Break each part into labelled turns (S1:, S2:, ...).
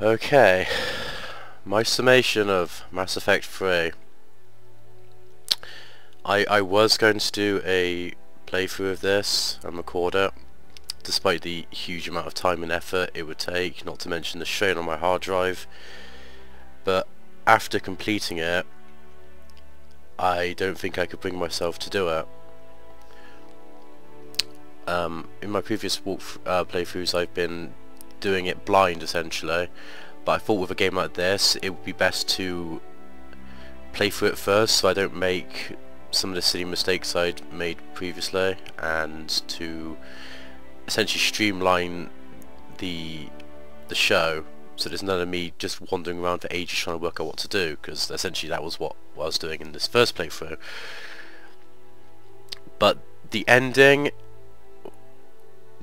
S1: Okay, my summation of Mass Effect 3. I was going to do a playthrough of this and record it, despite the huge amount of time and effort it would take, not to mention the strain on my hard drive. But after completing it, I don't think I could bring myself to do it. In my previous playthroughs I've been doing it blind essentially, but I thought with a game like this it would be best to play through it first so I don't make some of the silly mistakes I'd made previously, and to essentially streamline the show so there's none of me just wandering around for ages trying to work out what to do, because essentially that was what I was doing in this first playthrough. But the ending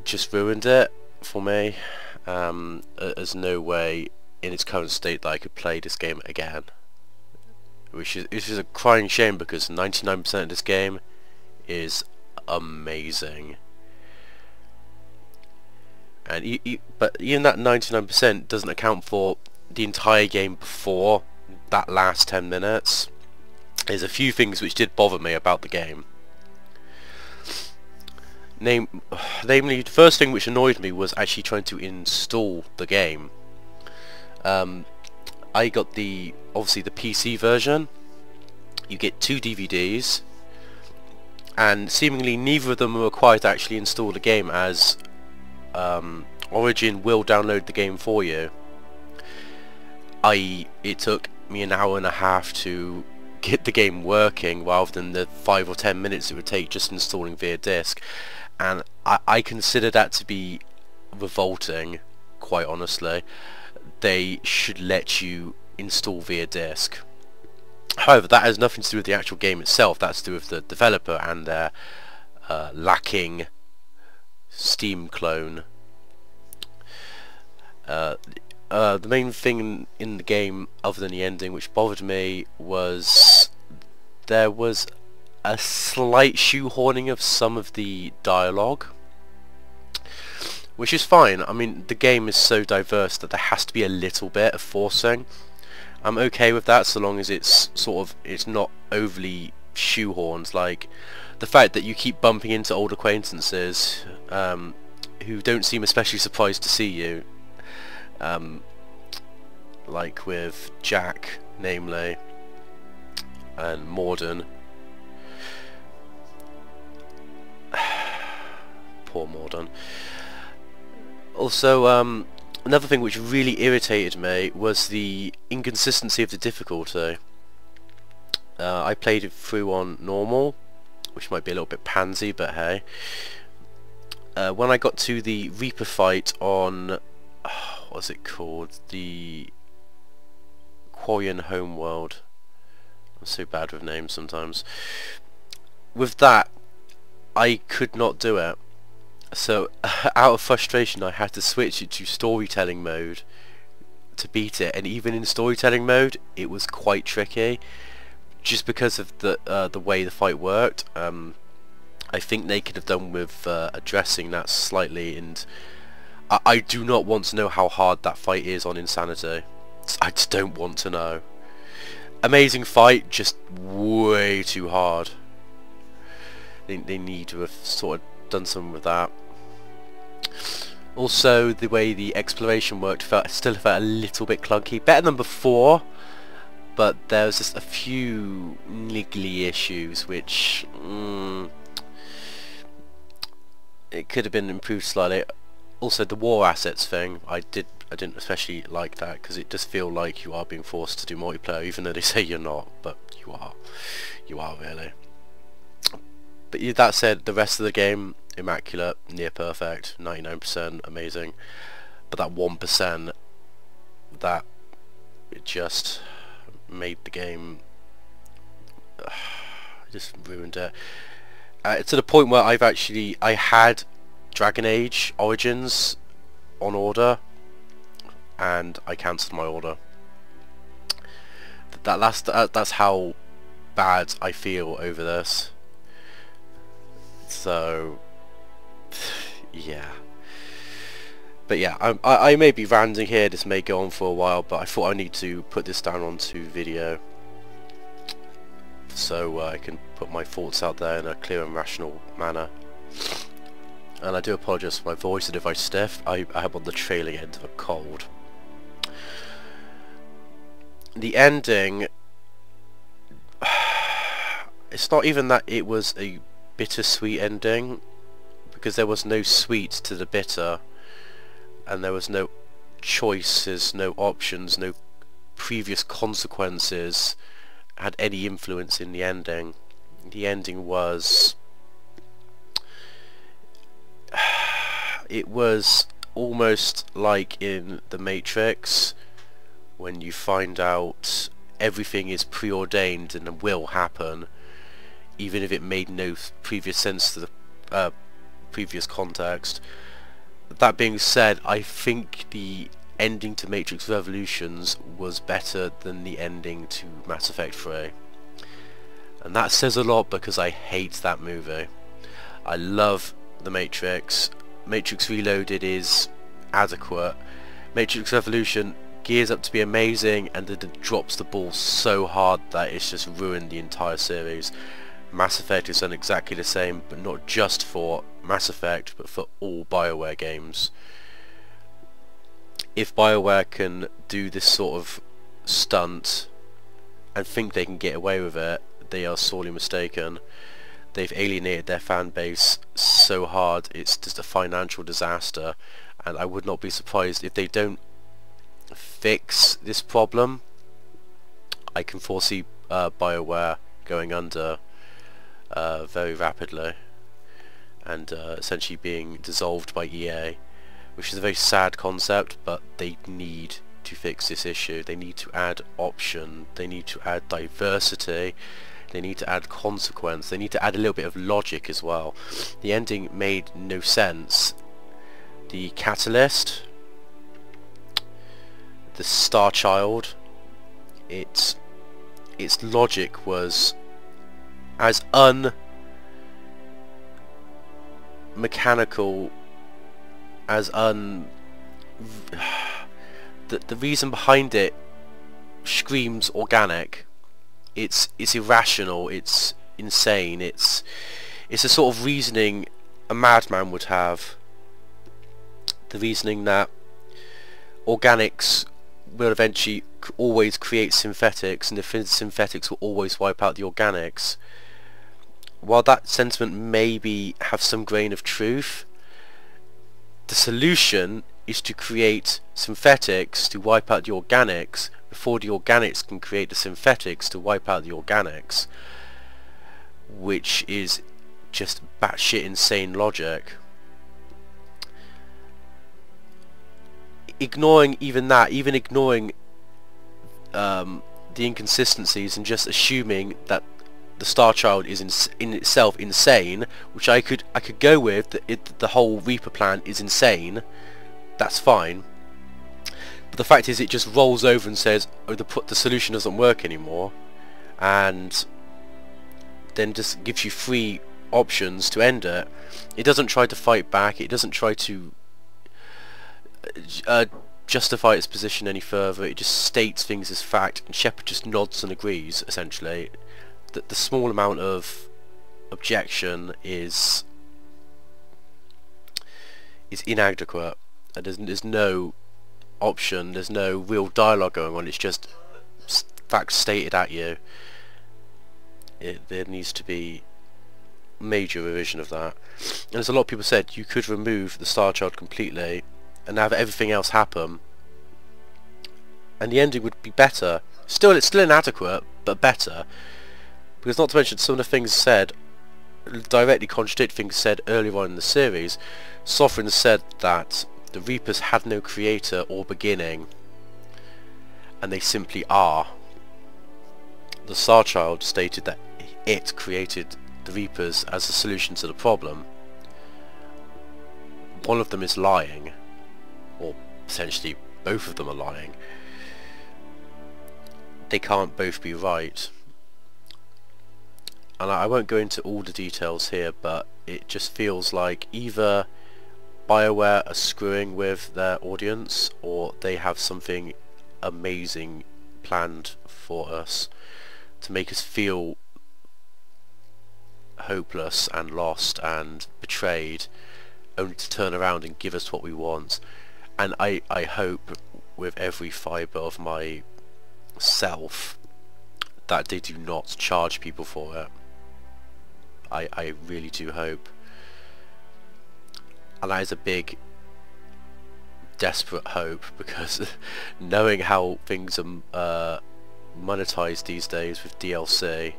S1: just ruined it for me. There's no way in its current state that I could play this game again, which is a crying shame, because 99% of this game is amazing. And but even that 99% doesn't account for the entire game before that last 10 minutes. There's a few things which did bother me about the game. Namely, the first thing which annoyed me was actually trying to install the game. I got obviously the PC version. You get 2 DVDs, and seemingly neither of them are required to actually install the game, as Origin will download the game for you. It took me an hour and a half to get the game working, rather than the 5 or 10 minutes it would take just installing via disc. And I consider that to be revolting, quite honestly. They should let you install via disc. However, that has nothing to do with the actual game itself. That's to do with the developer and their lacking Steam clone. The main thing in the game, other than the ending, which bothered me, was there was a slight shoehorning of some of the dialogue, which is fine. I mean, the game is so diverse that there has to be a little bit of forcing. I'm okay with that, so long as it's not overly shoehorned. Like the fact that you keep bumping into old acquaintances who don't seem especially surprised to see you, like with Jack, namely, and Morden. Poor Morden. Also, another thing which really irritated me was the inconsistency of the difficulty. I played it through on normal, which might be a little bit pansy, but hey. When I got to the Reaper fight on, what's it called? The Quarian Homeworld. I'm so bad with names sometimes. With that, I could not do it. So, out of frustration, I had to switch it to storytelling mode to beat it. And even in storytelling mode, it was quite tricky, just because of the way the fight worked. I think they could have done with addressing that slightly, and I do not want to know how hard that fight is on Insanity. I just don't want to know. Amazing fight, just way too hard. They need to have sort of done something with that. Also, the way the exploration worked still felt a little bit clunky. Better than before, but there was just a few niggly issues which it could have been improved slightly. Also, the war assets thing, I didn't especially like that, because it does feel like you are being forced to do multiplayer, even though they say you're not, but you are really. But that said, the rest of the game, immaculate, near perfect, 99% amazing. But that 1%, that it just made the game, just ruined it. To the point where I had Dragon Age Origins on order, and I cancelled my order. That's how bad I feel over this. So, yeah. But yeah, I may be ranting here, this may go on for a while, but I thought I need to put this down onto video so I can put my thoughts out there in a clear and rational manner. And I do apologise for my voice, and if I stiff, I am on the trailing end of a cold. The ending, it's not even that it was a bittersweet ending, because there was no sweet to the bitter, and there was no choices, no options, no previous consequences had any influence in the ending. The ending was... it was almost like in The Matrix, when you find out everything is preordained and will happen, even if it made no previous sense to the previous context. That being said, I think the ending to Matrix Revolutions was better than the ending to Mass Effect 3. And that says a lot, because I hate that movie. I love The Matrix. Matrix Reloaded is adequate. Matrix Revolution gears up to be amazing, and then it drops the ball so hard that it's just ruined the entire series. Mass Effect has done exactly the same, but not just for Mass Effect, but for all BioWare games. If BioWare can do this sort of stunt and think they can get away with it, they are sorely mistaken. They've alienated their fan base so hard, it's just a financial disaster, and I would not be surprised if they don't fix this problem. I can foresee BioWare going under very rapidly, and essentially being dissolved by EA, which is a very sad concept, but they need to fix this issue. They need to add option, they need to add diversity, they need to add consequence, they need to add a little bit of logic as well. The ending made no sense. The catalyst, the Star Child, its logic was as unmechanical, as the reason behind it screams organic. It's irrational, it's insane, it's a sort of reasoning a madman would have. The reasoning that organics will eventually always create synthetics, and the synthetics will always wipe out the organics. While that sentiment maybe have some grain of truth, the solution is to create synthetics to wipe out the organics before the organics can create the synthetics to wipe out the organics, which is just batshit insane logic. Ignoring even that, even ignoring the inconsistencies, and just assuming that the Star Child is in itself insane, which I could go with, that the whole Reaper plan is insane, that's fine. But the fact is, it just rolls over and says, oh, the solution doesn't work anymore, and then just gives you 3 options to end it. It doesn't try to fight back, it doesn't try to justify its position any further, it just states things as fact, and Shepard just nods and agrees, essentially. That the small amount of objection is inadequate, and there's no option, there's no real dialogue going on, it's just facts stated at you. There needs to be major revision of that. And as a lot of people said, you could remove the Star Child completely and have everything else happen, and the ending would be better. It's still inadequate, but better. Because not to mention, some of the things said directly contradict things said earlier on in the series. Sovereign said that the Reapers had no creator or beginning, and they simply are. The Star Child stated that it created the Reapers as a solution to the problem. One of them is lying, or potentially both of them are lying. They can't both be right. And I won't go into all the details here, but it just feels like either BioWare are screwing with their audience, or they have something amazing planned for us to make us feel hopeless and lost and betrayed, only to turn around and give us what we want. And I hope with every fibre of my self that they do not charge people for it. I really do hope. And that is a big desperate hope, because knowing how things are monetized these days with DLC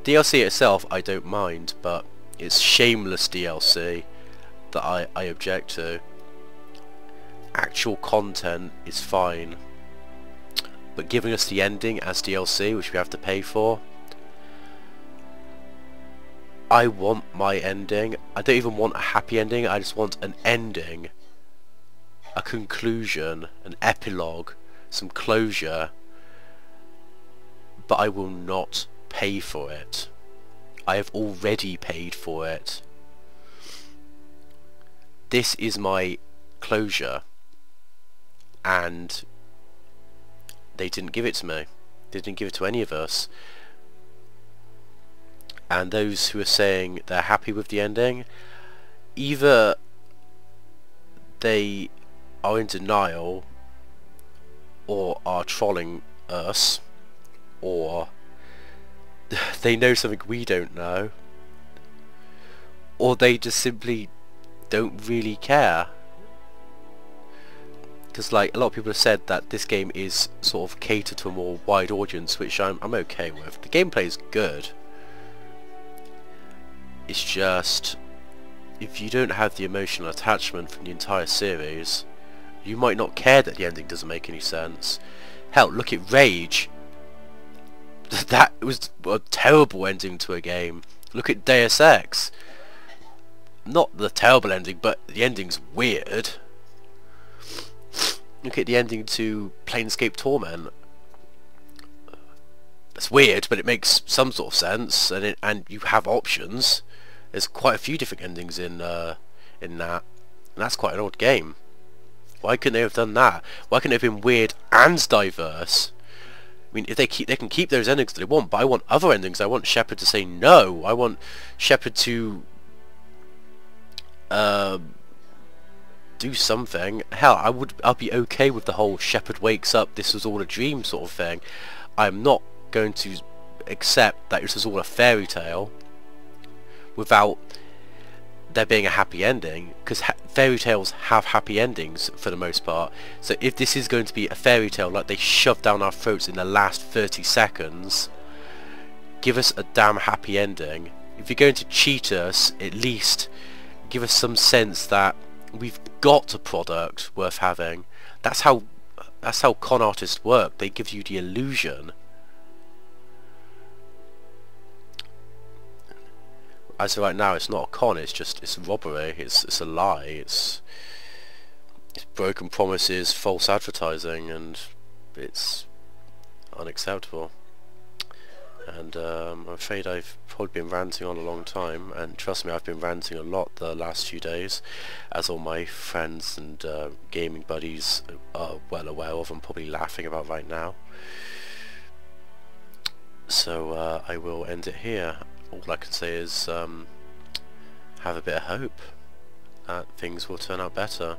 S1: itself I don't mind, but it's shameless DLC that I object to. Actual content is fine, but giving us the ending as DLC, which we have to pay for, I want my ending. I don't even want a happy ending, I just want an ending, a conclusion, an epilogue, some closure, but I will not pay for it. I have already paid for it. This is my closure, and they didn't give it to me. They didn't give it to any of us. And those who are saying they're happy with the ending, either they are in denial or are trolling us, or they know something we don't know, or they just simply don't really care. Because like a lot of people have said that this game is sort of catered to a more wide audience, which I'm okay with. The gameplay is good. It's just, if you don't have the emotional attachment from the entire series, you might not care that the ending doesn't make any sense. Hell, look at Rage. That was a terrible ending to a game. Look at Deus Ex. Not the terrible ending, but the ending's weird. Look at the ending to Planescape Torment. It's weird, but it makes some sort of sense, and you have options. There's quite a few different endings in that, and that's quite an old game. Why couldn't they have done that? Why couldn't it have been weird and diverse? I mean, if they can keep those endings that they want, but I want other endings. I want Shepard to say no. I want Shepard to do something. Hell, I'll be okay with the whole Shepard wakes up, this was all a dream sort of thing. I'm not going to accept that this is all a fairy tale without there being a happy ending, because fairy tales have happy endings for the most part. So if this is going to be a fairy tale like they shoved down our throats in the last 30 seconds, give us a damn happy ending. If you're going to cheat us, at least give us some sense that we've got a product worth having. That's how con artists work. They give you the illusion. As of right now, it's not a con, it's robbery, it's a lie, it's broken promises, false advertising, and it's unacceptable. And I'm afraid I've probably been ranting on a long time, and trust me, I've been ranting a lot the last few days, as all my friends and gaming buddies are well aware of and probably laughing about right now. So I will end it here. All I can say is have a bit of hope that things will turn out better.